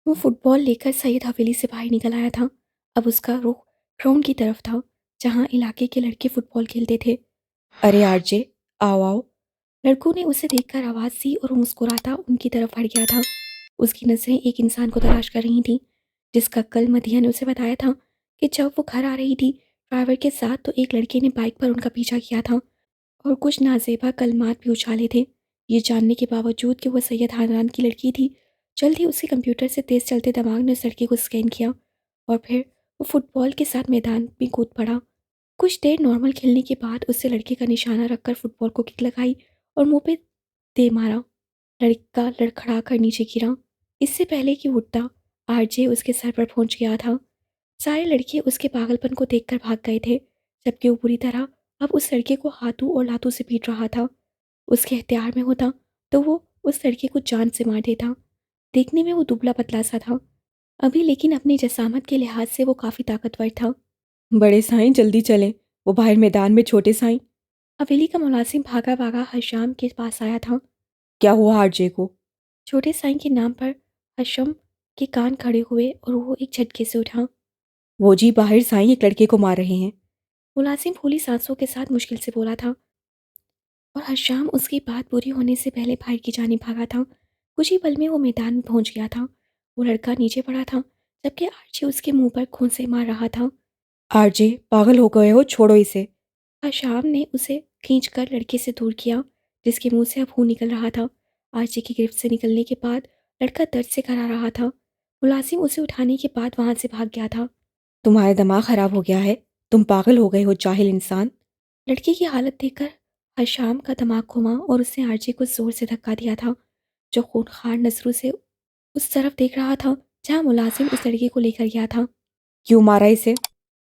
वो फुटबॉल लेकर सईद हवेली से बाहर निकल आया था। अब उसका रुख ग्राउंड की तरफ था, जहाँ इलाके के लड़के फुटबॉल खेलते थे। अरे आरजे, आओ आओ। लड़कों ने उसे देखकर आवाज़ दी और वो मुस्कुराता उनकी तरफ बढ़ गया था। उसकी नज़रें एक इंसान को तलाश कर रही थीं, जिसका कल मधिया ने उसे बताया था कि जब वो घर आ रही थी ड्राइवर के साथ, तो एक लड़के ने बाइक पर उनका पीछा किया था और कुछ नाजेबा कलमात भी उछाले थे। ये जानने के बावजूद कि वह सैयद खानदान की लड़की थी, जल्द ही उसके कंप्यूटर से तेज़ चलते दिमाग ने उस लड़के को स्कैन किया और फिर वो फुटबॉल के साथ मैदान में कूद पड़ा। कुछ देर नॉर्मल खेलने के बाद उससे लड़के का निशाना रखकर फुटबॉल को किक लगाई और मुंह पे दे मारा। लड़का लड़खड़ा कर नीचे गिरा। इससे पहले कि उठता, आरजे उसके सर पर पहुंच गया था। सारे लड़के उसके पागलपन को देखकर भाग गए थे, जबकि वो बुरी तरह अब उस लड़के को हाथों और लातों से पीट रहा था। उसके हथियार में होता तो वो उस लड़के को जान से मार देता। देखने में वो दुबला पतला सा था अभी, लेकिन अपनी जसामत के लिहाज से वो काफ़ी ताकतवर था। बड़े साईं जल्दी चलें, वो बाहर मैदान में छोटे साईं। हवेली का मुलाजिम भागा भागा हशाम के पास आया था। क्या हुआ आरजे को? छोटे साईं के नाम पर हशम के कान खड़े हुए और वो एक झटके से उठा। वो जी बाहर साईं एक लड़के को मार रहे हैं। मुलाजिम फूली सांसों के साथ मुश्किल से बोला था और हशाम उसकी बात पूरी होने से पहले बाहर की जाने भागा था। कुछ ही पल में वो मैदान में पहुंच गया था। वो लड़का नीचे पड़ा था, जबकि आरजे उसके मुंह पर खून से मार रहा था। आरजे, पागल हो गए हो, छोड़ो इसे। आशाम ने उसे खींचकर लड़के से दूर किया, जिसके मुंह से अब खून निकल रहा था। आरजे की गिरफ्त से निकलने के बाद लड़का दर्द से करा रहा था। मुलाजिम उसे उठाने के बाद वहां से भाग गया था। तुम्हारा दिमाग खराब हो गया है, तुम पागल हो गए हो जाहिल इंसान। लड़के की हालत देखकर हशाम का दिमाग घुमा और उसने आरजे को जोर से धक्का दिया था, जो खूनखार नजरों से उस तरफ देख रहा था जहां मुलाजिम उस लड़के को लेकर गया था। क्यों मारा इसे?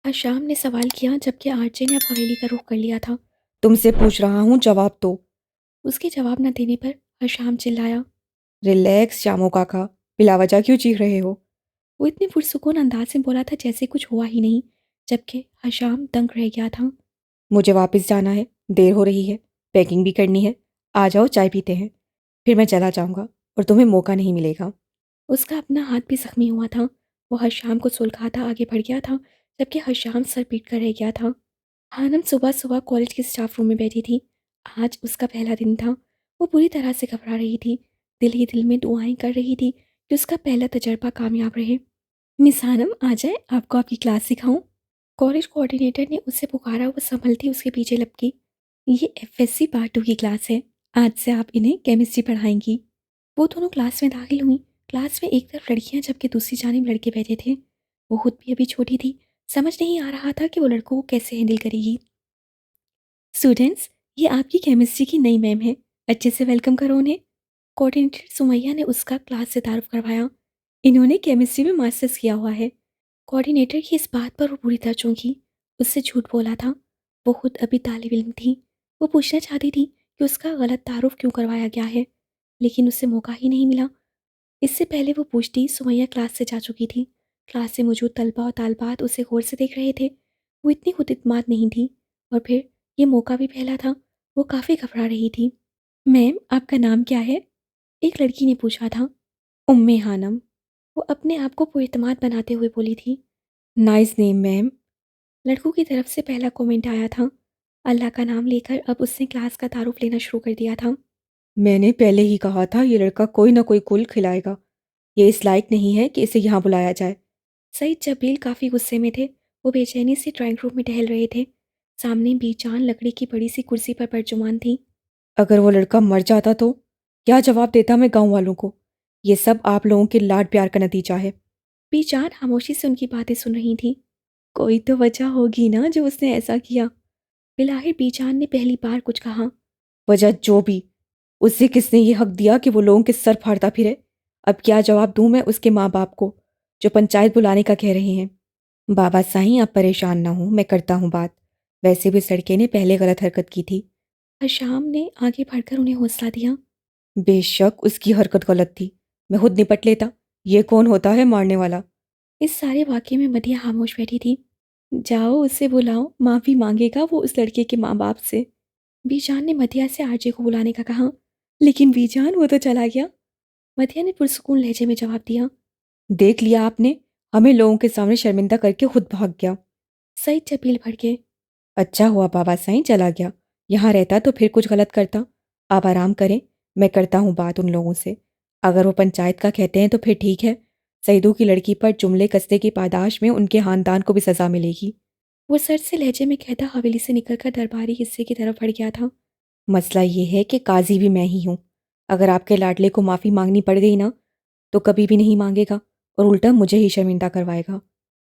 हशाम ने सवाल किया, जबकि आरजे ने अब हवेली का रुख कर लिया था। तुमसे पूछ रहा हूँ, जवाब दो। उसके जवाब न देने पर हशाम चिल्लाया। रिलैक्स शामो काका, बिलावजा क्यों चीख रहे हो? वो इतने पुरसुकून अंदाज में बोला था जैसे कुछ हुआ ही नहीं, जबकि हशाम दंग रह गया था। मुझे वापस जाना है, देर हो रही है, पैकिंग भी करनी है। आ जाओ, चाय पीते हैं, फिर मैं चला जाऊंगा और तुम्हें मौका नहीं मिलेगा। उसका अपना हाथ भी जख्मी हुआ था। वो हशाम को सुलगाता आगे बढ़ गया था, जबकि हशाम सर पीट कर रह गया था। हानम सुबह सुबह कॉलेज के स्टाफ रूम में बैठी थी। आज उसका पहला दिन था। वो पूरी तरह से घबरा रही थी, दिल ही दिल में दुआएं कर रही थी कि उसका पहला तजर्बा कामयाब रहे। मिस हानम आ जाए, आपको आपकी क्लास सिखाऊं। कॉलेज कोऑर्डिनेटर ने उसे पुकारा। वो संभलती उसके पीछे लपकी। ये एफएससी पार्ट 2 की क्लास है, आज से आप इन्हें केमिस्ट्री पढ़ाएंगी। वो दोनों क्लास में दाखिल हुई। क्लास में एक तरफ लड़कियां, जबकि दूसरी जानिब लड़के बैठे थे। वो खुद भी अभी छोटी थी, समझ नहीं आ रहा था कि वो लड़कों को कैसे हैंडल करेगी। स्टूडेंट्स, ये आपकी केमिस्ट्री की नई मैम है, अच्छे से वेलकम करो उन्हें। कोऑर्डिनेटर सुमैया ने उसका क्लास से तारुफ करवाया। इन्होंने केमिस्ट्री में मास्टर्स किया हुआ है। कोऑर्डिनेटर की इस बात पर वो बुरी तरह चौंकी। उससे झूठ बोला था। वो खुद अभी तालिब इल्म थी। वो पूछना चाहती थी कि उसका गलत तारुफ क्यों करवाया गया है, लेकिन उसे मौका ही नहीं मिला। इससे पहले वो पूछती, सुमैया क्लास से जा चुकी थी। क्लास से मौजूद तलबा और तालबात उसे गौर से देख रहे थे। वो इतनी खुद इत्मीनान नहीं थी, और फिर ये मौका भी पहला था। वो काफ़ी घबरा रही थी। मैम, आपका नाम क्या है? एक लड़की ने पूछा था। उम्मे हानम, वो अपने आप को पुरइत्मीनान बनाते हुए बोली थी। Nice name ma'am. लड़कों की तरफ से पहला कमेंट आया था। अल्लाह का नाम लेकर अब उसने क्लास का तारुफ लेना शुरू कर दिया था। मैंने पहले ही कहा था, ये लड़का कोई ना कोई कुल खिलाएगा। ये इस लायक नहीं है कि इसे यहाँ बुलाया जाए। सईद जबील काफ़ी गुस्से में थे। वो बेचैनी से ड्राइंग रूम में टहल रहे थे। सामने बीजान लकड़ी की बड़ी सी कुर्सी पर परजुमान थी। अगर वो लड़का मर जाता तो क्या जवाब देता मैं गांव वालों को? ये सब आप लोगों के लाड प्यार का नतीजा है। बीजान खामोशी से उनकी बातें सुन रही थी। कोई तो वजह होगी ना जो उसने ऐसा किया। बिलाहिर बीजान ने पहली बार कुछ कहा। वजह जो भी, उसे किसने ये हक दिया कि वो लोगों के सर फाड़ता फिरे? अब क्या जवाब दूं मैं उसके माँ बाप को, जो पंचायत बुलाने का कह रहे हैं? बाबा साईं, आप परेशान ना हो, मैं करता हूँ बात। वैसे भी इस लड़के ने पहले गलत हरकत की थी। हशाम ने आगे बढ़कर उन्हें हौसला दिया। बेशक उसकी हरकत गलत थी, मैं खुद निपट लेता। ये कौन होता है मारने वाला? इस सारे वाक़ये में मदिया खामोश बैठी थी। जाओ उसे बुलाओ, माफ़ी मांगेगा वो उस लड़के के माँ बाप से। बीजान ने मदिया से आरजे को बुलाने का कहा। लेकिन बीजान, वो तो चला गया। मदिया ने पुरसुकून लहजे में जवाब दिया। देख लिया आपने, हमें लोगों के सामने शर्मिंदा करके खुद भाग गया। सईद जबील भड़के। अच्छा हुआ बाबा साईं चला गया, यहाँ रहता तो फिर कुछ गलत करता। आप आराम करें, मैं करता हूँ बात उन लोगों से। अगर वो पंचायत का कहते हैं तो फिर ठीक है। सईदू की लड़की पर जुमले कसने की पादाश में उनके खानदान को भी सजा मिलेगी। वो सर से लहजे में कहता हवेली से निकलकर दरबारी हिस्से की तरफ बढ़ गया था। मसला ये है कि काजी भी मैं ही हूँ। अगर आपके लाडले को माफ़ी मांगनी पड़ गई ना, तो कभी भी नहीं मांगेगा और उल्टा मुझे ही शर्मिंदा करवाएगा।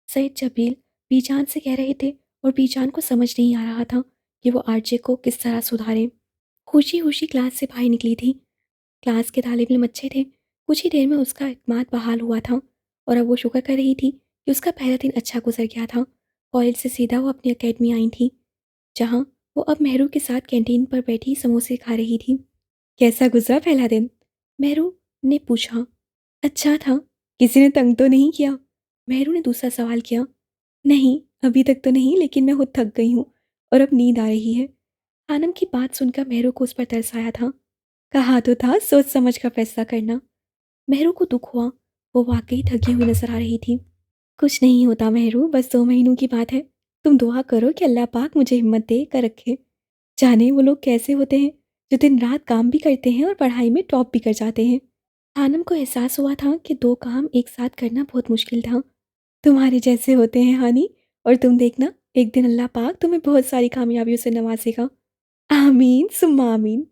सईद जबील बीजान से कह रहे थे और बीजान को समझ नहीं आ रहा था कि वो आरजे को किस तरह सुधारे। खुशी खुशी क्लास से बाहर निकली थी। क्लास के तालिब इल्म अच्छे थे। कुछ ही देर में उसका इत्मीनान बहाल हुआ था और अब वो शुक्र कर रही थी कि उसका पहला दिन अच्छा गुजर गया था। कॉलेज से सीधा वो अपनी अकेडमी आई थी, जहाँ वो अब मेहरू के साथ कैंटीन पर बैठी समोसे खा रही थी। कैसा गुजरा पहला दिन? मेहरू ने पूछा। अच्छा था। किसी ने तंग तो नहीं किया? मेहरू ने दूसरा सवाल किया। नहीं, अभी तक तो नहीं, लेकिन मैं खुद थक गई हूँ और अब नींद आ रही है। खानम की बात सुनकर मेहरू को उस पर तरस आया था। कहा तो था सोच समझ कर फैसला करना। मेहरू को दुख हुआ। वो वाकई थकी हुई नजर आ रही थी। कुछ नहीं होता मेहरू, बस 2 महीनों की बात है। तुम दुआ करो कि अल्लाह पाक मुझे हिम्मत दे कर रखे। जाने वो लोग कैसे होते हैं जो दिन रात काम भी करते हैं और पढ़ाई में टॉप भी कर जाते हैं। खानम को एहसास हुआ था कि 2 काम एक साथ करना बहुत मुश्किल था। तुम्हारे जैसे होते हैं हानी, और तुम देखना एक दिन अल्लाह पाक तुम्हें बहुत सारी कामयाबियों से नवाजेगा। आमीन सुम्मा आमीन।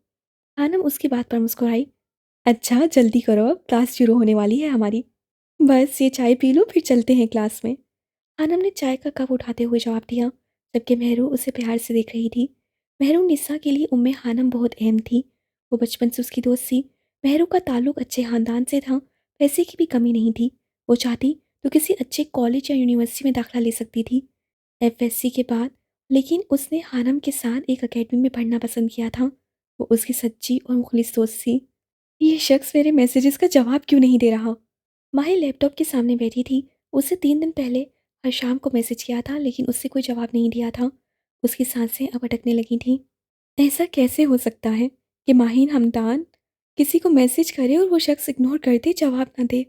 खानम उसकी बात पर मुस्कुराई। अच्छा जल्दी करो, अब क्लास शुरू होने वाली है हमारी। बस ये चाय पी लो फिर चलते हैं क्लास में। खानम ने चाय का कप उठाते हुए जवाब दिया, जबकि मेहरू उसे प्यार से देख रही थी। मेहरू निस्सा के लिए उम्मे खानम बहुत अहम थी। वो बचपन से उसकी दोस्त थी। मेहरू का ताल्लुक अच्छे खानदान से था। पैसे की भी कमी नहीं थी। वो चाहती तो किसी अच्छे कॉलेज या यूनिवर्सिटी में दाखिला ले सकती थी एफएससी के बाद। लेकिन उसने खानम के साथ एक अकेडमी में पढ़ना पसंद किया था। वो उसकी सच्ची और मुखलिस दोस्त थी। ये शख्स मेरे मैसेजेस का जवाब क्यों नहीं दे रहा? माही लैपटॉप के सामने बैठी थी। उससे 3 दिन पहले हर शाम को मैसेज किया था, लेकिन उससे कोई जवाब नहीं दिया था। उसकी सांसें अब अटकने लगी थीं। ऐसा कैसे हो सकता है कि माहिन हमदान किसी को मैसेज करे और वो शख्स इग्नोर कर दे, जवाब ना दे?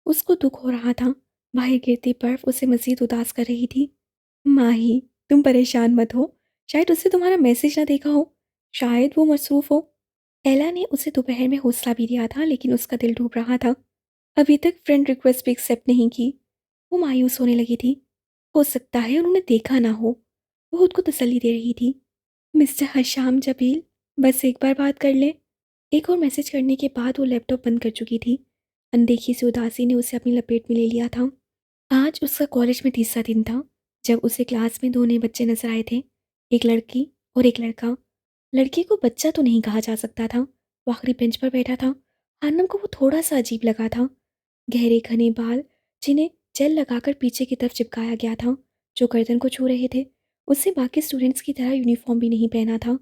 उसको दुख हो रहा था। बाहर गिरती बर्फ उसे मजीद उदास कर रही थी। माही, तुम परेशान मत हो। शायद उससे तुम्हारा मैसेज ना देखा हो। शायद वो मसरूफ़ हो। एला ने उसे दोपहर में हौसला भी दिया था, लेकिन उसका दिल डूब रहा था। अभी तक फ्रेंड रिक्वेस्ट भी एक्सेप्ट नहीं की। वो मायूस होने लगी थी। हो सकता है उन्होंने देखा ना हो। वो खुद को तसल्ली दे रही थी। मिस्टर हशाम जबील, बस एक बार बात कर ले। एक और मैसेज करने के बाद वो लैपटॉप बंद कर चुकी थी। अनदेखी से उदासी ने उसे अपनी लपेट में ले लिया था। आज उसका कॉलेज में तीसरा दिन था, जब उसे क्लास में 2 नए बच्चे नजर आए थे। एक लड़की और एक लड़का। लड़के को बच्चा तो नहीं कहा जा सकता था। वो आखिरी बेंच पर बैठा था। हानम को वो थोड़ा सा अजीब लगा था। गहरे घने बाल, जिन्हें जेल लगाकर पीछे की तरफ चिपकाया गया था, जो गर्दन को छू रहे थे। उससे बाकी स्टूडेंट्स की तरह यूनिफॉर्म भी नहीं पहना था।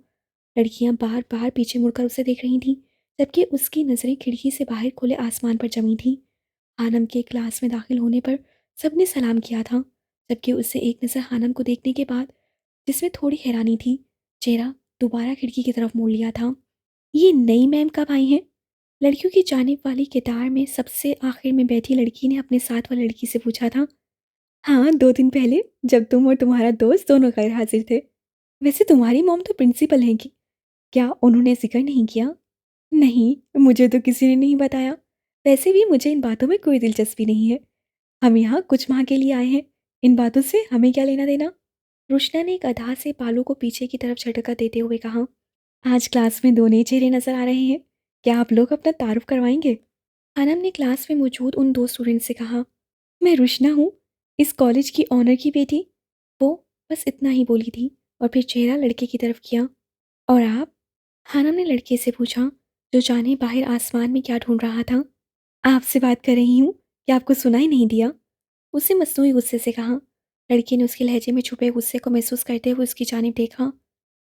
लड़कियां बार बार पीछे मुड़कर उसे देख रही थीं, जबकि उसकी नज़रें खिड़की से बाहर खुले आसमान पर जमी थीं। हानम के क्लास में दाखिल होने पर सबने सलाम किया था, जबकि उससे एक नज़र हानम को देखने के बाद, जिसमें थोड़ी हैरानी थी, चेहरा दोबारा खिड़की की तरफ मोड़ लिया था। ये नई मैम कब आई हैं? लड़कियों की जानिब वाली कितार में सबसे आखिर में बैठी लड़की ने अपने साथ वाली लड़की से पूछा था। हाँ, 2 दिन पहले, जब तुम और तुम्हारा दोस्त दोनों गैर हाजिर थे। वैसे तुम्हारी मॉम तो प्रिंसिपल हैं कि क्या उन्होंने जिक्र नहीं किया? नहीं, मुझे तो किसी ने नहीं बताया। वैसे भी मुझे इन बातों में कोई दिलचस्पी नहीं है। हम यहाँ कुछ माह के लिए आए हैं। इन बातों से हमें क्या लेना देना? रुशना ने एक अदा से बालों को पीछे की तरफ झटका देते हुए कहा। आज क्लास में 2 नए चेहरे नजर आ रहे हैं। क्या आप लोग अपना तारुफ करवाएंगे? अनम ने क्लास में मौजूद उन 2 स्टूडेंट से कहा। मैं रुशना हूँ, इस कॉलेज की ऑनर की बेटी। वो बस इतना ही बोली थी और फिर चेहरा लड़के की तरफ किया। और आप? हानम ने लड़के से पूछा, जो जाने बाहर आसमान में क्या ढूंढ रहा था। आपसे बात कर रही हूँ, क्या आपको सुनाई नहीं दिया? उसे मसनूई गुस्से से कहा। लड़के ने उसके लहजे में छुपे गुस्से को महसूस करते हुए उसकी जानिब देखा।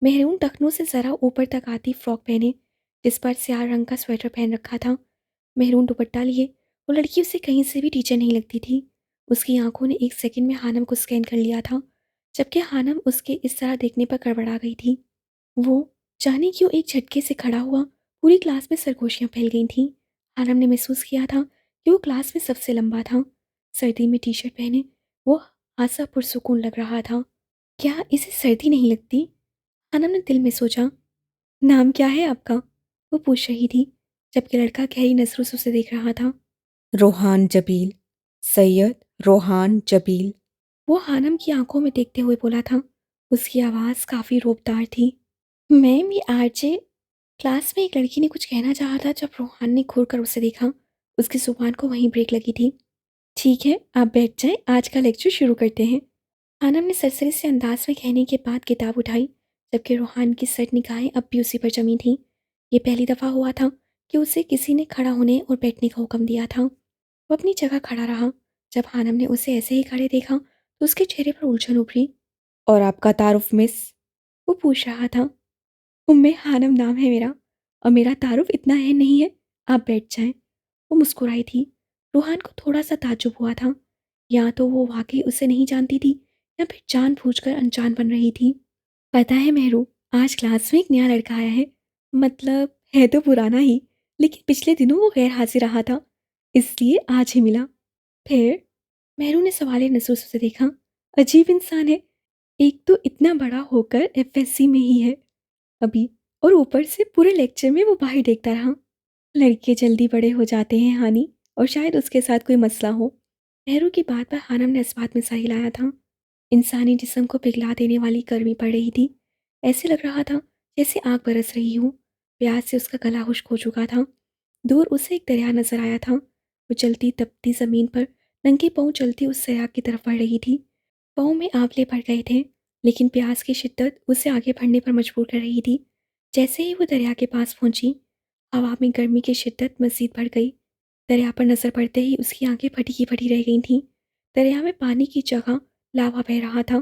मेहरून टखनों से ज़रा ऊपर तक आती फ्रॉक पहने, जिस पर स्याह रंग का स्वेटर पहन रखा था, मेहरून दुपट्टा लिए, वो लड़की उसे कहीं से भी टीचर नहीं लगती थी। उसकी आंखों ने एक सेकंड में हानम को स्कैन कर लिया था, जबकि हानम उसके इस तरह देखने पर गड़बड़ा गई थी। वो जाने क्यों एक झटके से खड़ा हुआ। पूरी क्लास में सरगोशियां फैल गई थीं। हानम ने महसूस किया था कि वो क्लास में सबसे लंबा था। सर्दी में टी शर्ट पहने वो आसा पुरसुकून लग रहा था। क्या इसे सर्दी नहीं लगती? आनम ने दिल में सोचा। नाम क्या है आपका? वो पूछ रही थी, जबकि लड़का गहरी नजरों से उसे देख रहा था। रोहान जबील। सैयद रोहान जबील। वो हानम की आंखों में देखते हुए बोला था। उसकी आवाज़ काफ़ी रोबदार थी। मैम, ये आरजे। क्लास में एक लड़की ने कुछ कहना चाहा था जब रोहान ने घूर कर उसे देखा। उसकी जुबान को वहीं ब्रेक लगी थी। ठीक है, आप बैठ जाएं, आज का लेक्चर शुरू करते हैं। हानम ने सरसरी से अंदाज में कहने के बाद किताब उठाई, जबकि रोहान की सट निगाहें अब भी उसी पर जमी थीं। ये पहली दफ़ा हुआ था कि उसे किसी ने खड़ा होने और बैठने का हुक्म दिया था। वो अपनी जगह खड़ा रहा। जब हानम ने उसे ऐसे ही खड़े देखा तो उसके चेहरे पर उलझन उभरी। और आपका तारुफ मिस? वो पूछ रहा था। उम्मे हानम नाम है मेरा, और मेरा तारुफ इतना है नहीं है। आप बैठ जाएं। वो मुस्कुराई थी। रूहान को थोड़ा सा ताज्जुब हुआ था। या तो वो वाकई उसे नहीं जानती थी, या फिर जानबूझकर अनजान बन रही थी। पता है मेहरू, आज क्लास में एक नया लड़का आया है। मतलब है तो पुराना ही, लेकिन पिछले दिनों वो गैर हाजिर रहा था, इसलिए आज ही मिला। फिर मेहरू ने सवालिया नजरों से उसे देखा। अजीब इंसान है, एक तो इतना बड़ा होकर एफएससी में ही है अभी, और ऊपर से पूरे लेक्चर में वो बाहर देखता रहा। लड़के जल्दी बड़े हो जाते हैं हानि, और शायद उसके साथ कोई मसला हो। नेहरू की बात पर हानम ने इस बात में सही लाया था। इंसानी जिस्म को पिघला देने वाली गर्मी पड़ रही थी। ऐसे लग रहा था जैसे आग बरस रही हो। प्यास से उसका गला खुश्क हो चुका था। दूर उसे एक दरिया नजर आया था। वो चलती तपती जमीन पर नंगे पांव चलती उस दरिया की तरफ बढ़ रही थी। पाँव में आंवले पड़ गए थे, लेकिन प्यास की शिद्दत उसे आगे बढ़ने पर मजबूर कर रही थी। जैसे ही वो दरिया के पास पहुंची, हवा में गर्मी की शिद्दत मजीद बढ़ गई। दरिया पर नजर पड़ते ही उसकी आंखें फटी की फटी रह गई थीं। दरिया में पानी की जगह लावा बह रहा था।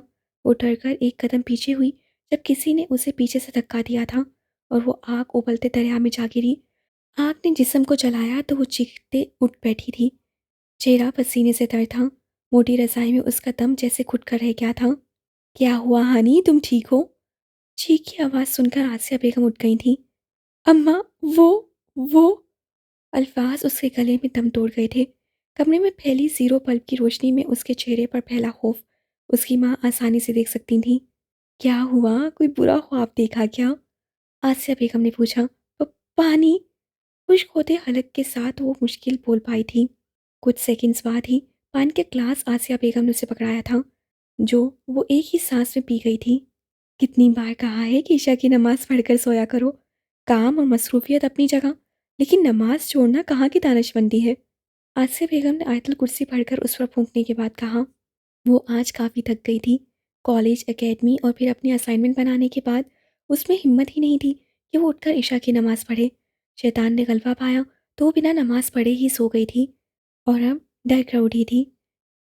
वो डरकर एक कदम पीछे हुई जब किसी ने उसे पीछे से धक्का दिया था, और वो आग उबलते दरिया में जा गिरी। आग ने जिस्म को जलाया तो वो चीखते उठ बैठी थी। चेहरा पसीने से तर था। मोटी रजाई में उसका दम जैसे घुट कर रह गया था। क्या हुआ हानी, तुम ठीक हो? चीख की आवाज़ सुनकर आसिया बेगम उठ गई थी। अम्मा, वो वो अल्फाज उसके गले में दम तोड़ गए थे। कमरे में फैली जीरो बल्ब की रोशनी में उसके चेहरे पर फैला खौफ उसकी माँ आसानी से देख सकती थी। क्या हुआ, कोई बुरा ख्वाब देखा क्या? आसिया बेगम ने पूछा। पानी। खुश्क होते हलक के साथ वो मुश्किल बोल पाई थी। कुछ सेकंड्स बाद ही पानी के ग्लास आसिया बेगम ने उसे पकड़ाया था, जो वो एक ही सांस में पी गई थी। कितनी बार कहा है कि ईशा की नमाज पढ़कर सोया करो। काम और मसरूफियत अपनी जगह, लेकिन नमाज छोड़ना कहाँ की दानिशमंदी है? आसिया बेगम ने आयतुल कुर्सी पढ़कर उस पर फूंकने के बाद कहा। वो आज काफ़ी थक गई थी। कॉलेज, एकेडमी और फिर अपनी असाइनमेंट बनाने के बाद उसमें हिम्मत ही नहीं थी कि वो उठकर ईशा की नमाज पढ़े। शैतान ने गलबा पाया तो वो बिना नमाज पढ़े ही सो गई थी, और अब डर कर उठी थी।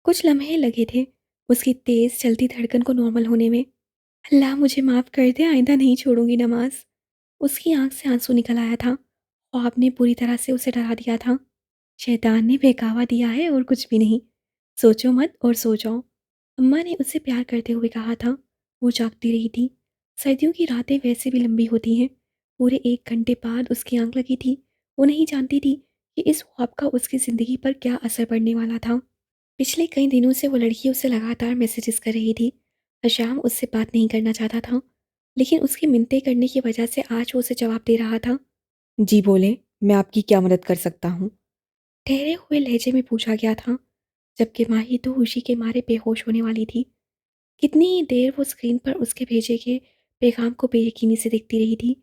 कुछ लम्हे लगे थे उसकी तेज़ चलती धड़कन को नॉर्मल होने में। अल्लाह मुझे माफ़ कर दे, आइंदा नहीं छोड़ूंगी नमाज। उसकी आंख से आंसू निकल आया था। ख्वाब ने पूरी तरह से उसे डरा दिया था। शैतान ने बहकावा दिया है और कुछ भी नहीं। सोचो मत और सो जाओ। अम्मा ने उसे प्यार करते हुए कहा था। वो जागती रही थी। सर्दियों की रातें वैसे भी लंबी होती हैं। पूरे 1 घंटे बाद उसकी आंख लगी थी। वो नहीं जानती थी कि इस ख्वाब का उसकी ज़िंदगी पर क्या असर पड़ने वाला था। पिछले कई दिनों से वो लड़की उसे लगातार मैसेजेस कर रही थी। हशाम उससे बात नहीं करना चाहता था, लेकिन उसकी मिन्नतें करने की वजह से आज वो उसे जवाब दे रहा था। जी बोले, मैं आपकी क्या मदद कर सकता हूँ? ठहरे हुए लहजे में पूछा गया था, जबकि माही तो खुशी के मारे बेहोश होने वाली थी। कितनी ही देर वो स्क्रीन पर उसके भेजे गए पैगाम को बेयकीनी से देखती रही थी,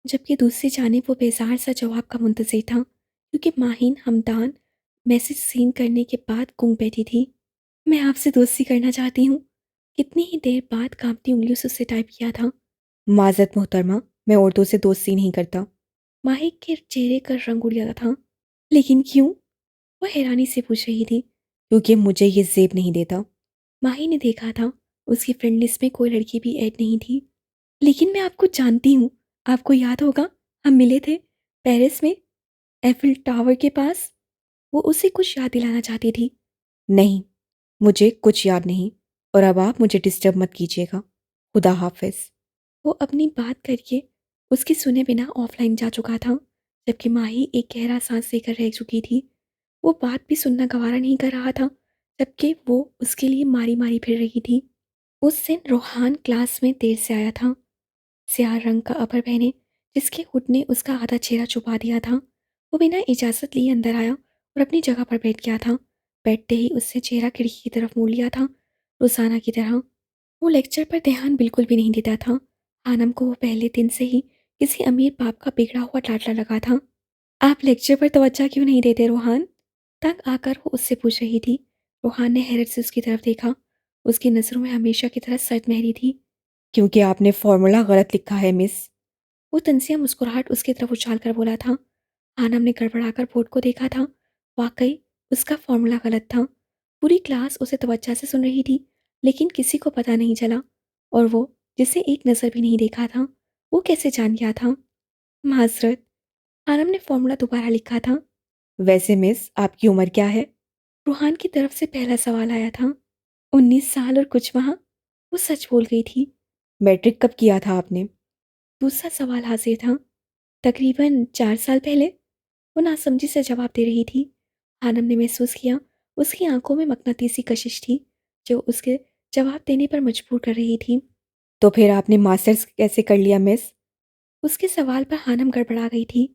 जबकि दूसरी जानिब वो बेजार सा जवाब का मुंतज़िर था, क्योंकि माहिन हमदान मैसेज सीन करने के बाद गूंग बैठी थी। मैं आपसे दोस्ती करना चाहती हूँ। कितनी ही देर बाद कांपती उंगलियों से उसे टाइप किया था। माज़रत मोहतरमा, मैं औरतों से दोस्ती नहीं करता। माही के चेहरे का रंग उड़ गया था। लेकिन क्यों? वो हैरानी से पूछ रही थी। क्योंकि मुझे ये ज़ेब नहीं देता। माही ने देखा था उसकी फ्रेंड लिस्ट में कोई लड़की भी ऐड नहीं थी। लेकिन मैं आपको जानती हूँ। आपको याद होगा, हम मिले थे पेरिस में, एफिल टावर के पास। वो उसे कुछ याद दिलाना चाहती थी। नहीं, मुझे कुछ याद नहीं, और अब आप मुझे डिस्टर्ब मत कीजिएगा। खुदा हाफिज़। वो अपनी बात करके उसके सुने बिना ऑफलाइन जा चुका था, जबकि माही एक गहरा सांस लेकर रह चुकी थी। वो बात भी सुनना गवारा नहीं कर रहा था, जबकि वो उसके लिए मारी-मारी फिर रही थी। उस दिन रोहान क्लास में देर से आया था, स्याह रंग का अपर पहने, जिसके हुड ने उसका आधा चेहरा छुपा दिया था। वो बिना इजाज़त लिए अंदर आया और अपनी जगह पर बैठ गया था। बैठते ही उसने चेहरा खिड़की की तरफ मोड़ लिया था, रोज़ाना की तरह। वो लेक्चर पर ध्यान बिल्कुल भी नहीं देता था। हानम को वो पहले दिन से ही किसी अमीर बाप का बिगड़ा हुआ लाडला लगा था। आप लेक्चर पर तवज्जो क्यों नहीं देते रोहान? तंग आकर वो उससे पूछ रही थी। रोहान ने हैरत से उसकी तरफ देखा। उसकी नज़रों में हमेशा की तरह सनमहरी थी। क्योंकि आपने फॉर्मूला गलत लिखा है मिस। वो तंसिया मुस्कुराहट उसकी तरफ उछाल कर बोला था। हानम ने गड़बड़ाकर बोर्ड को देखा था। वाकई उसका फॉर्मूला गलत था। पूरी क्लास उसे तवज्जो से सुन रही थी, लेकिन किसी को पता नहीं चला। और वो, जिसे एक नज़र भी नहीं देखा था, वो कैसे जान गया था? माजरत, हानम ने फॉर्मूला दोबारा लिखा था। वैसे मिस आपकी उम्र क्या है? रूहान की तरफ से पहला सवाल आया था। 19 साल और कुछ माह। वो सच बोल गई थी। मैट्रिक कब किया था आपने? दूसरा सवाल हाजिर था। तकरीबन 4 साल पहले। वो नासमझी से जवाब दे रही थी। हानम ने महसूस किया उसकी आंखों में मकनातीसी कशिश थी, जो उसके जवाब देने पर मजबूर कर रही थी। तो फिर आपने मास्टर्स कैसे कर लिया मिस? उसके सवाल पर हानम गड़बड़ा गई थी।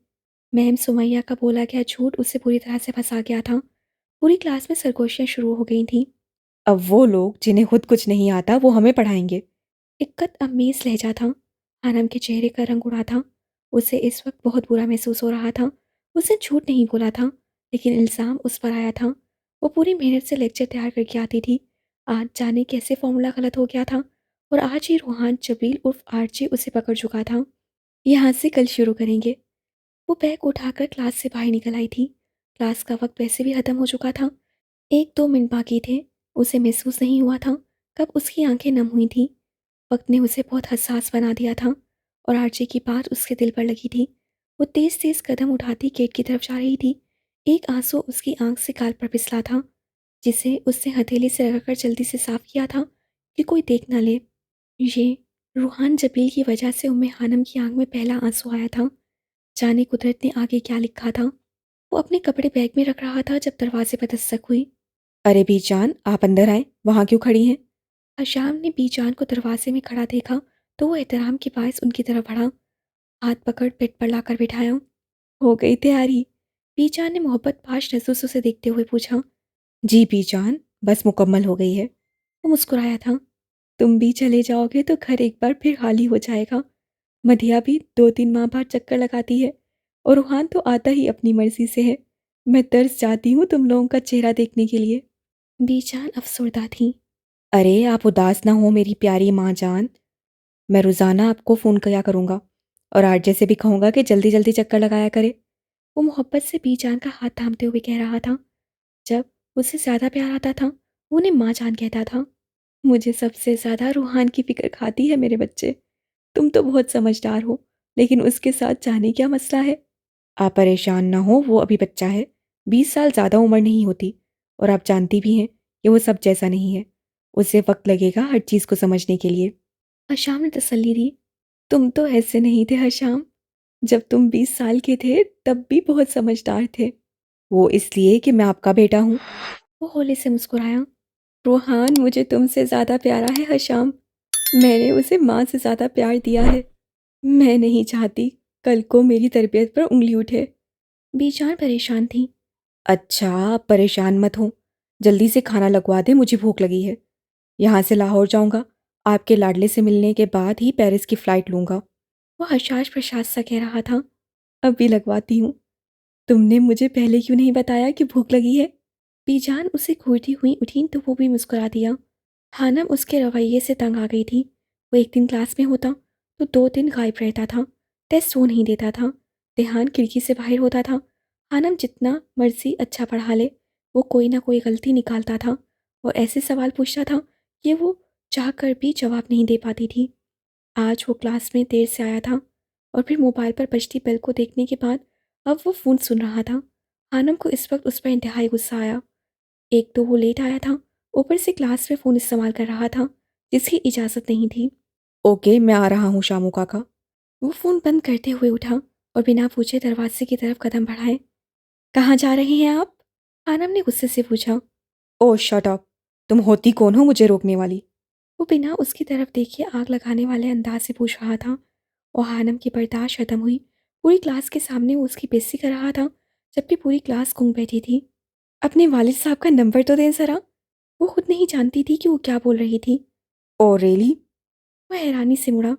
मैम सुमैया का बोला गया झूठ उसे पूरी तरह से फंसा गया था। पूरी क्लास में सरगोशियां शुरू हो गई थीं। अब वो लोग जिन्हें खुद कुछ नहीं आता वो हमें पढ़ाएंगे। इक्कत अमीज लहजा था। हानम के चेहरे का रंग उड़ा था। उसे इस वक्त बहुत बुरा महसूस हो रहा था। उसने झूठ नहीं बोला था, लेकिन इल्ज़ाम उस पर आया था। वो पूरी मेहनत से लेक्चर तैयार करके आती थी। आज जाने कैसे फॉर्मूला गलत हो गया था, और आज ही रूहान जबील उर्फ आरजे उसे पकड़ चुका था। यहाँ से कल शुरू करेंगे। वो बैग उठाकर क्लास से बाहर निकल आई थी। क्लास का वक्त वैसे भी ख़त्म हो चुका था। 1-2 मिनट बाकी थे। उसे महसूस नहीं हुआ था कब उसकी आंखें नम हुई थीं। वक्त ने उसे बहुत हसास बना दिया था, और आरजे की बात उसके दिल पर लगी थी। वो तेज तेज कदम उठाती गेट की तरफ जा रही थी। एक आंसू उसकी आंख से गाल पर फिसला था, जिसे उसने हथेली से रगड़कर जल्दी से साफ किया था कि कोई देख न ले। ये रूहान जबील की वजह से उम्मे हानम की आंख में पहला आंसू आया था। जाने कुदरत ने आगे क्या लिखा था। वो अपने कपड़े बैग में रख रहा था जब दरवाजे पर दस्तक हुई। अरे बीजान आप अंदर आए, वहाँ क्यों खड़ी हैं? हशाम ने बीजान को दरवाजे में खड़ा देखा तो वो एहतराम के बायस उनकी तरफ बढ़ा। हाथ पकड़ पेट पर लाकर बिठाया। हो गई तैयारी? बीजान ने मोहब्बत पाश नजरों से उसे देखते हुए पूछा। जी बीजान, बस मुकम्मल हो गई है। वो मुस्कुराया था। तुम भी चले जाओगे तो घर एक बार फिर खाली हो जाएगा। मधिया भी 2-3 माह बाद चक्कर लगाती है, और रूहान तो आता ही अपनी मर्जी से है। मैं तरस जाती हूँ तुम लोगों का चेहरा देखने के लिए। बीजान अफसरदा थी। अरे आप उदास ना हो मेरी प्यारी माँ जान। मैं रोज़ाना आपको फ़ोन किया करूँगा और आरजे से भी कहूँगा कि जल्दी जल्दी चक्कर लगाया करे। वो मोहब्बत से बीजान का हाथ थामते हुए कह रहा था। जब उसे ज़्यादा प्यार आता था, वो उन्हें माँ जान कहता था। मुझे सबसे ज़्यादा रूहान की फ़िक्र खाती है मेरे बच्चे। तुम तो बहुत समझदार हो, लेकिन उसके साथ जाने क्या मसला है? आप परेशान ना हो, वो अभी बच्चा है। 20 साल ज़्यादा उम्र नहीं होती। और आप जानती भी हैं कि वो सब जैसा नहीं है। उसे वक्त लगेगा हर चीज़ को समझने के लिए। हशाम ने तसल्ली दी। तुम तो ऐसे नहीं थे हशाम। जब तुम 20 साल के थे तब भी बहुत समझदार थे। वो इसलिए कि मैं आपका बेटा हूँ। वो होले से मुस्कुराया। रूहान मुझे तुमसे ज़्यादा प्यारा है हशाम। मैंने उसे माँ से ज़्यादा प्यार दिया है। मैं नहीं चाहती कल को मेरी तरबियत पर उंगली उठे। बीजान परेशान थी। अच्छा आप परेशान मत हो। जल्दी से खाना लगवा दे, मुझे भूख लगी है। यहाँ से लाहौर जाऊँगा। आपके लाडले से मिलने के बाद ही पेरिस की फ़्लाइट लूँगा। वो हशाश प्रशास सा कह रहा था। अभी लगवाती हूँ। तुमने मुझे पहले क्यों नहीं बताया कि भूख लगी है? बीजान उसे घूरती हुई उठी तो वो भी मुस्कुरा दिया। हानम उसके रवैये से तंग आ गई थी। वो एक दिन क्लास में होता तो 2 दिन गायब रहता था। टेस्ट हो नहीं देता था। ध्यान खिड़की से बाहर होता था। हानम जितना मर्जी अच्छा पढ़ा ले, वो कोई ना कोई गलती निकालता था, और ऐसे सवाल पूछता था कि वो चाह कर भी जवाब नहीं दे पाती थी। आज वो क्लास में देर से आया था, और फिर मोबाइल पर बजती बेल को देखने के बाद अब वो फ़ोन सुन रहा था। हानम को इस वक्त उस पर इंतहाई गुस्सा आया। एक तो वो लेट आया था, ऊपर से क्लास में फ़ोन इस्तेमाल कर रहा था, जिसकी इजाज़त नहीं थी। ओके मैं आ रहा हूँ शामू काका। वो फ़ोन बंद करते हुए उठा और बिना पूछे दरवाजे की तरफ कदम बढ़ाए। कहाँ जा रहे हैं आप? आनम ने गुस्से से पूछा। ओह शट अप, तुम होती कौन हो मुझे रोकने वाली? वो बिना उसकी तरफ देखे आग लगाने वाले अंदाज से पूछ रहा था और आनम की बर्दाश्त खत्म हुई। पूरी क्लास के सामने वो उसकी बेइज्जती कर रहा था, जबकि पूरी क्लास गूंग बैठी थी। अपने वालिद साहब का नंबर तो दें ज़रा। वो खुद नहीं जानती थी कि वो क्या बोल रही थी। Oh really? वह हैरानी से मुड़ा।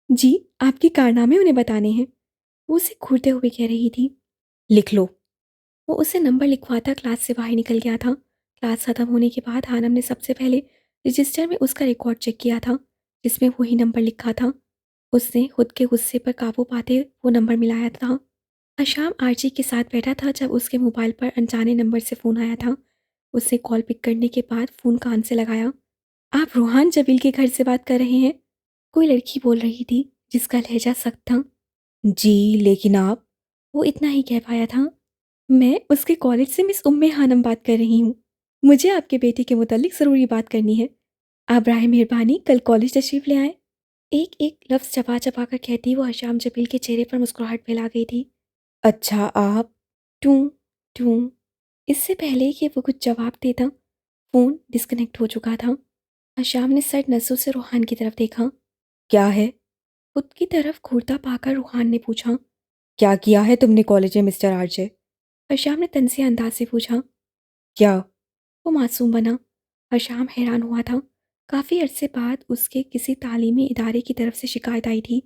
जी, आपके कारनामे उन्हें बताने हैं, वो उसे घूरते हुए कह रही थी। लिख लो। वो उसे नंबर लिखवाता क्लास से बाहर निकल गया था। क्लास खत्म होने के बाद आनम ने सबसे पहले रजिस्टर में उसका रिकॉर्ड चेक किया था, जिसमें वही नंबर लिखा था। उसने खुद के गुस्से पर काबू पाते वो नंबर मिलाया था। अशाम आरजी के साथ बैठा था जब उसके मोबाइल पर अनजाने नंबर से फ़ोन आया था। उसने कॉल पिक करने के बाद फ़ोन कान से लगाया। आप रोहान जबील के घर से बात कर रहे हैं? कोई लड़की बोल रही थी, जिसका लहजा सख्त था। जी, लेकिन आप? वो इतना ही कह पाया था। मैं उसके कॉलेज से मिस उम्मे खानम बात कर रही हूँ। मुझे आपके बेटे के मुतालिक ज़रूरी बात करनी है। आप बराए मेहरबानी कल कॉलेज तशरीफ़ ले आएँ। एक एक लफ्ज़ चबा चबा कर कहती वो हशाम जबील के चेहरे पर मुस्कुराहट फैला गई थी। अच्छा आप? टूं टूं। इससे पहले कि वो कुछ जवाब देता, फ़ोन डिस्कनेक्ट हो चुका था। हशाम ने सर नसों से रूहान की तरफ देखा। क्या है? खुद की तरफ घूरता पाकर रूहान ने पूछा। क्या किया है तुमने कॉलेज में मिस्टर आरजे? हशाम ने तनसे अंदाज से पूछा। क्या? वो मासूम बना। हशाम हैरान हुआ था। काफ़ी अरसे बाद उसके किसी तालीमी इदारे की तरफ से शिकायत आई थी।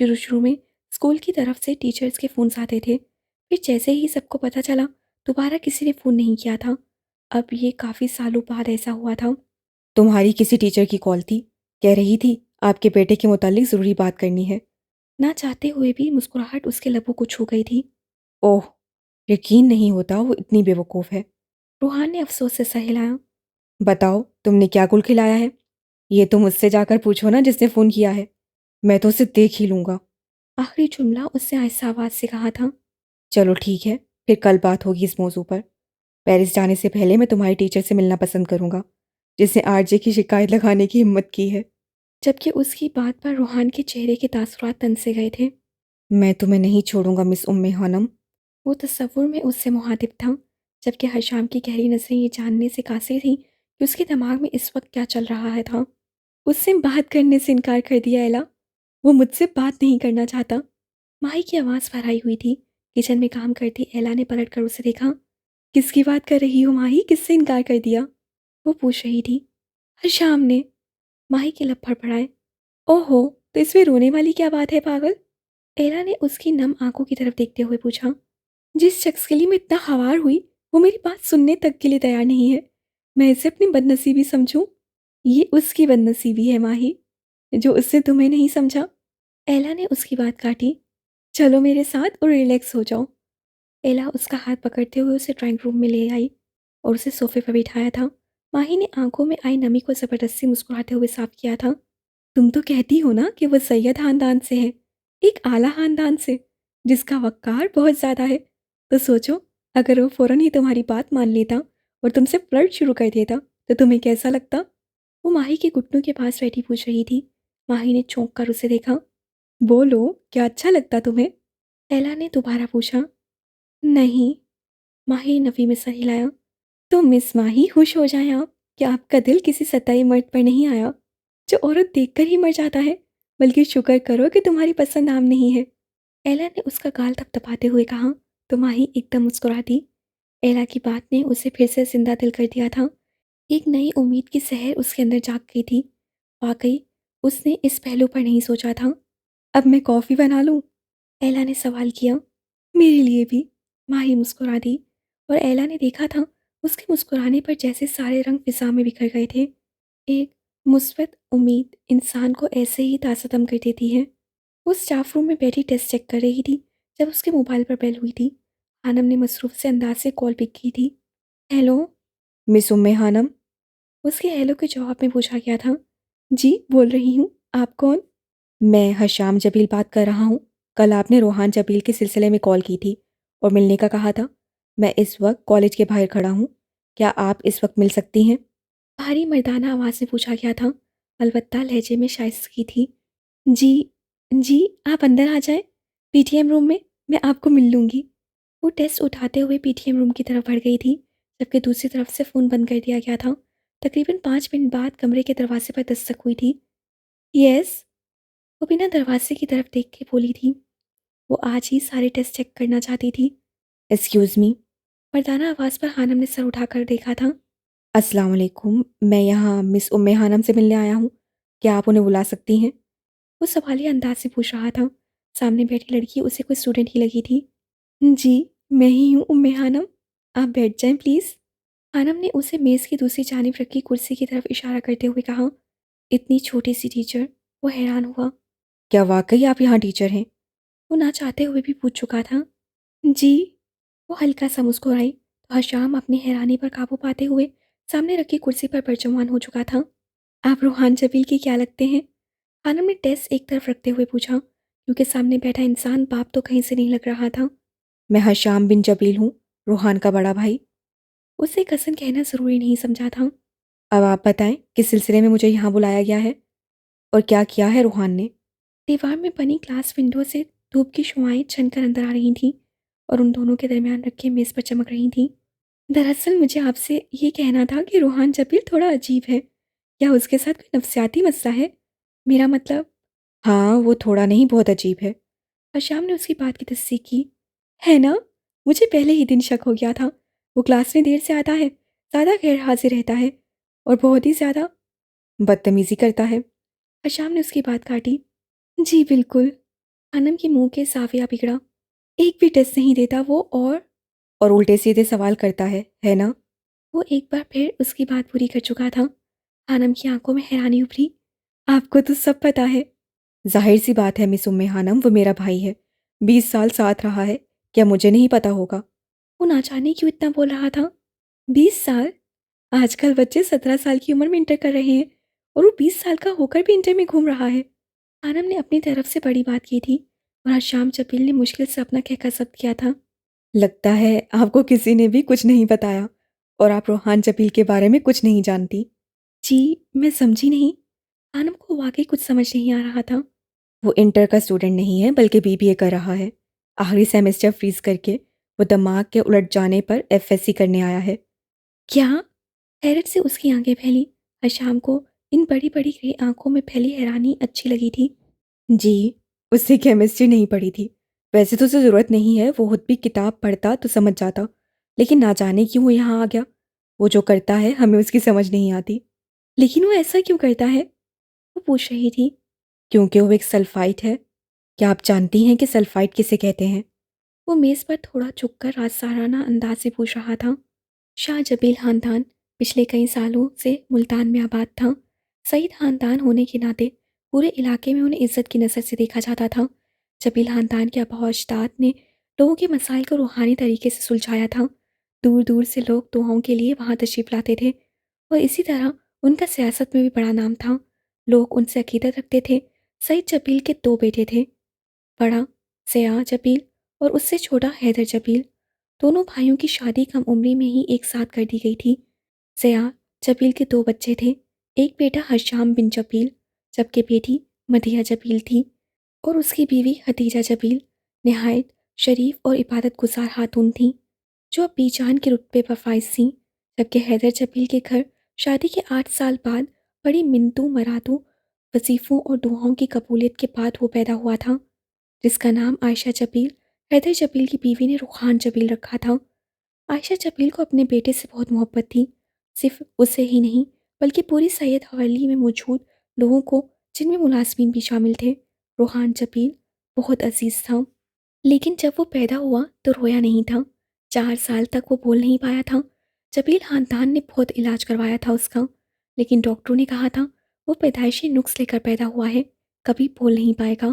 शुरू शुरू में स्कूल की तरफ से टीचर्स के फ़ोन्स आते थे, फिर जैसे ही सबको पता चला दोबारा किसी ने फ़ोन नहीं किया था। अब ये काफ़ी सालों बाद ऐसा हुआ था। तुम्हारी किसी टीचर की कॉल थी? कह रही थी आपके बेटे के मुतालिक ज़रूरी बात करनी है। ना चाहते हुए भी मुस्कुराहट उसके लबों को छू गई थी। ओह, यकीन नहीं होता वो इतनी बेवकूफ़ है। रूहान ने अफसोस से सर हिलाया। बताओ तुमने क्या गुल खिलाया है? ये तुम उससे जाकर पूछो ना जिसने फ़ोन किया है। मैं तो उसे देख ही लूँगा। आखिरी जुमला उसने आहिस्ता आवाज़ से कहा था। चलो ठीक है, फिर कल बात होगी इस मौजू पर। पेरिस जाने से पहले मैं तुम्हारी टीचर से मिलना पसंद करूँगा, जिसने आरजे की शिकायत लगाने की हिम्मत की है। जबकि उसकी बात पर रूहान के चेहरे के तासुरात तन से गए थे। मैं तुम्हें नहीं छोड़ूंगा मिस उम्मे खानम। वो तसव्वुर में उससे मुहातिब था, जबकि हशाम की गहरी नज़रें ये जानने से कासिर थीं कि उसके दिमाग में इस वक्त क्या चल रहा है था। उससे बात करने से इनकार कर दिया एला। वो मुझसे बात नहीं करना चाहता। माही की आवाज़ भराई हुई थी। किचन में काम करती एला ने पलट कर उसे देखा। किसकी बात कर रही हो माही, किससे इनकार कर दिया? वो पूछ रही थी। हशाम ने। माही के लब फड़फड़ाए। ओहो, तो इसमें रोने वाली क्या बात है पागल? एला ने उसकी नम आंखों की तरफ देखते हुए पूछा। जिस शख्स के लिए मैं इतना हवार हुई, वो मेरी बात सुनने तक के लिए तैयार नहीं है। मैं इसे अपनी बदनसीबी समझूं? ये उसकी बदनसीबी है माही, जो उसने तुम्हें नहीं समझा। एला ने उसकी बात काटी। चलो मेरे साथ और रिलैक्स हो जाओ। एला उसका हाथ पकड़ते हुए उसे ड्राइंग रूम में ले आई और उसे सोफे पर बिठाया था। माही ने आंखों में आई नमी को ज़बरदस्ती मुस्कुराते हुए साफ किया था। तुम तो कहती हो ना कि वो सैयद खानदान से है, एक आला खानदान से, जिसका वक़ार बहुत ज़्यादा है। तो सोचो, अगर वो फ़ौरन ही तुम्हारी बात मान लेता और तुमसे फ्लर्ट शुरू कर देता, तो तुम्हें कैसा लगता? वो माही के घुटनों के पास बैठी पूछ रही थी। माही ने चौंक कर उसे देखा। बोलो, क्या अच्छा लगता तुम्हें? एला ने दोबारा पूछा। नहीं। माही ने नफ़ी में सर हिलाया। तो मिस माही खुश हो जाएं आप कि आपका दिल किसी सताई मर्द पर नहीं आया, जो औरत देखकर ही मर जाता है, बल्कि शुक्र करो कि तुम्हारी पसंद आम नहीं है। एला ने उसका गाल थपथपाते हुए कहा। तो माही एकदम मुस्कुरा दी। एला की बात ने उसे फिर से जिंदा दिल कर दिया था। एक नई उम्मीद की सहर उसके अंदर जाग गई थी। वाकई उसने इस पहलू पर नहीं सोचा था। अब मैं कॉफ़ी बना लूँ? एला ने सवाल किया। मेरे लिए भी। माही मुस्कुरा दी और एला ने देखा था उसके मुस्कुराने पर जैसे सारे रंग फिजा में बिखर गए थे। एक मुस्बत उम्मीद इंसान को ऐसे ही तासतम कर देती है। वो स्टाफ रूम में बैठी टेस्ट चेक कर रही थी जब उसके मोबाइल पर बेल हुई थी। आनम ने मसरूफ से अंदाज से कॉल पिक की थी। हेलो। मिस उम्मे खानम? उसके हेलो के जवाब में पूछा गया था। जी बोल रही हूँ, आप कौन? मैं हशाम जबील बात कर रहा हूँ। कल आपने रोहान जबील के सिलसिले में कॉल की थी और मिलने का कहा था। मैं इस वक्त कॉलेज के बाहर खड़ा हूँ। क्या आप इस वक्त मिल सकती हैं? भारी मर्दाना आवाज़ में पूछा गया था, अलबत्ता लहजे में शाइस्तगी थी। जी, जी, आप अंदर आ जाएं, पीटीएम रूम में, मैं आपको मिल लूँगी। वो टेस्ट उठाते हुए पीटीएम रूम की तरफ बढ़ गई थी। जबकि दूसरी तरफ से फ़ोन बंद कर दिया गया था। तकरीबन 5 मिनट बाद कमरे के दरवाजे पर दस्तक हुई थी। यस, वो बिना दरवाजे की तरफ देख के बोली थी। वो आज ही सारे टेस्ट चेक करना चाहती थी। Excuse me. मर्दाना आवाज़ पर हानम ने सर उठाकर देखा था। अस्सलाम वालेकुम, मैं यहाँ मिस उम्मे हानम से मिलने आया हूँ। क्या आप उन्हें बुला सकती हैं? वो सवालिया अंदाज से पूछ रहा था। सामने बैठी लड़की उसे कोई स्टूडेंट ही लगी थी। जी, मैं ही हूँ उम्मे हानम। आप बैठ जाएं प्लीज़। हानम ने उसे मेज़ की दूसरी जानिब रखी कुर्सी की तरफ इशारा करते हुए कहा। इतनी छोटी सी टीचर। वो हैरान हुआ। क्या वाक़ई आप यहाँ टीचर हैं? वो ना चाहते हुए भी पूछ चुका था। जी। वो हल्का सा मुस्कुराई तो हशाम अपनी हैरानी पर काबू पाते हुए सामने रखी कुर्सी पर बरजमान हो चुका था। आप रूहान जबील के क्या लगते हैं? हानम ने डेस्क एक तरफ रखते हुए पूछा, क्योंकि सामने बैठा इंसान बाप तो कहीं से नहीं लग रहा था। मैं हशाम बिन जबील हूँ, रूहान का बड़ा भाई। उसे कसन कहना ज़रूरी नहीं समझा था। अब आप बताएं किस सिलसिले में मुझे यहाँ बुलाया गया है और क्या किया है रूहान ने? दीवार में बनी ग्लास विंडो से धूप की शुआएं छनकर अंदर आ रही थीं और उन दोनों के दरमियान रखे मेज़ पर चमक रही थीं। दरअसल मुझे आपसे ये कहना था कि रूहान जबील थोड़ा अजीब है। या उसके साथ कोई नफ्सियाती मसला है? मेरा मतलब। हाँ, वो थोड़ा नहीं बहुत अजीब है। हशाम ने उसकी बात की तस्दीक की। है ना? मुझे पहले ही दिन शक हो गया था। वो क्लास में देर से आता है, ज़्यादा गैर हाजिर रहता है और बहुत ही ज़्यादा। बदतमीज़ी करता है। हशाम ने उसकी बात काटी। जी बिल्कुल। अनम के मुंह के साविया बिगड़ा। एक भी टेस्ट नहीं देता वो। और उल्टे सीधे सवाल करता है ना? वो एक बार फिर उसकी बात पूरी कर चुका था। आनम की आंखों में हैरानी उभरी। आपको तो सब पता है। ज़ाहिर सी बात है मिस उम्मे हानम, वो मेरा भाई है। 20 साल साथ रहा है, क्या मुझे नहीं पता होगा? वो ना जाने क्यों इतना बोल रहा था। 20 साल? आजकल बच्चे 17 साल की उम्र में इंटर कर रहे हैं और वो 20 साल का होकर भी इंटर में घूम रहा है। आनम ने अपनी तरफ से बड़ी बात की थी और आज शाम जबील ने मुश्किल से अपना कहकर जब्त किया था। लगता है आपको किसी ने भी कुछ नहीं बताया और आप रूहान जबील के बारे में कुछ नहीं जानती। जी, मैं समझी नहीं। आनम को वाकई कुछ समझ नहीं आ रहा था। वो इंटर का स्टूडेंट नहीं है बल्कि बीबीए कर रहा है। आखिरी सेमेस्टर फ्रीज करके वो दिमाग के उलट जाने पर एफएससी करने आया है। क्या? हैरत से उसकी आंखें फैली। हशाम को इन बड़ी बड़ी ग्रे आंखों में फैली हैरानी अच्छी लगी थी। जी, उससे केमिस्ट्री नहीं पढ़ी थी। वैसे तो उसे ज़रूरत नहीं है, वो खुद भी किताब पढ़ता तो समझ जाता। लेकिन ना जाने क्यों वो यहाँ आ गया। वो जो करता है हमें उसकी समझ नहीं आती। लेकिन वो ऐसा क्यों करता है? वो पूछ रही थी। क्योंकि वो एक सल्फाइट है। क्या आप जानती हैं कि सल्फाइट किसे कहते हैं? वो मेज़ पर थोड़ा झुककर राजसाराना अंदाज से पूछ रहा था। शाह जबील खानदान पिछले कई सालों से मुल्तान में आबाद था। सईद खानदान होने के नाते पूरे इलाके में उन्हें इज्जत की नज़र से देखा जाता था। जबील खानदान के आबा अजदाद ने लोगों के मसाइल को रूहानी तरीके से सुलझाया था। दूर दूर से लोग दुआओं के लिए वहाँ तशरीफ़ लाते थे और इसी तरह उनका सियासत में भी बड़ा नाम था। लोग उनसे अकीदत रखते थे। सईद जबील के दो बेटे थे, बड़ा सयाह जबील और उससे छोटा हैदर जबील। दोनों भाइयों की शादी कम उम्री में ही एक साथ कर दी गई थी। सयाह जबील के दो बच्चे थे, एक बेटा हशाम बिन जबील, जबकि बेटी मदिया जबील थी और उसकी बीवी हतीजा जबील नहायत शरीफ और इबादत गुजार खातून थी, जो अब बीजान के रुतबे पर फाइज थीं। जबकि हैदर जबील के घर शादी के 8 साल बाद बड़ी मिन्नतों मरादों वजीफ़ों और दुआओं की कबूलियत के बाद वो पैदा हुआ था, जिसका नाम आयशा जबील हैदर जबील की बीवी ने रुखान जबील रखा था। आयशा जबील को अपने बेटे से बहुत मोहब्बत थी। सिर्फ उसे ही नहीं, बल्कि पूरी सैयद हवेली में मौजूद लोगों को, जिनमें मुलाजमीन भी शामिल थे। रूहान जबील बहुत अजीज था। लेकिन जब वो पैदा हुआ तो रोया नहीं था। 4 साल तक वो बोल नहीं पाया था। जबील खानदान ने बहुत इलाज करवाया था उसका, लेकिन डॉक्टरों ने कहा था वो पैदाइशी नुक्स लेकर पैदा हुआ है, कभी बोल नहीं पाएगा।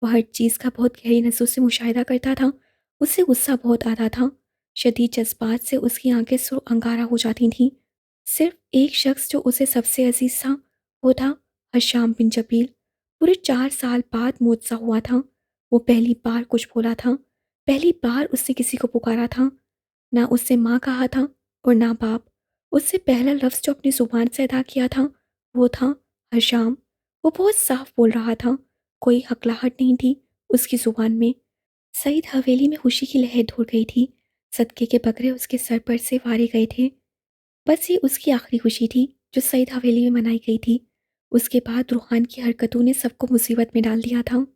वो हर चीज़ का बहुत गहरी नज़रों से मुशाहिदा करता था। उससे गुस्सा बहुत आता था। शदीद जज्बात से उसकी आंखें सुर अंगारा हो जाती थीं। सिर्फ एक शख्स जो उसे सबसे अजीज था, वो था हशाम बिन जबील। पूरे 4 साल बाद मुआवजा हुआ था। वो पहली बार कुछ बोला था। पहली बार उसने किसी को पुकारा था। ना उससे माँ कहा था और ना बाप। उससे पहला लफ्ज़ जो अपनी ज़ुबान से अदा किया था वो था हशाम। वो बहुत साफ बोल रहा था, कोई हकलाहट नहीं थी उसकी ज़ुबान में। सईद हवेली में खुशी की लहर दौड़ गई थी। सदके के बकरे उसके सर पर से वारे गए थे। बस ये उसकी आखिरी खुशी थी जो सईद हवेली में मनाई गई थी। उसके बाद रूहान की हरकतों ने सबको मुसीबत में डाल दिया था।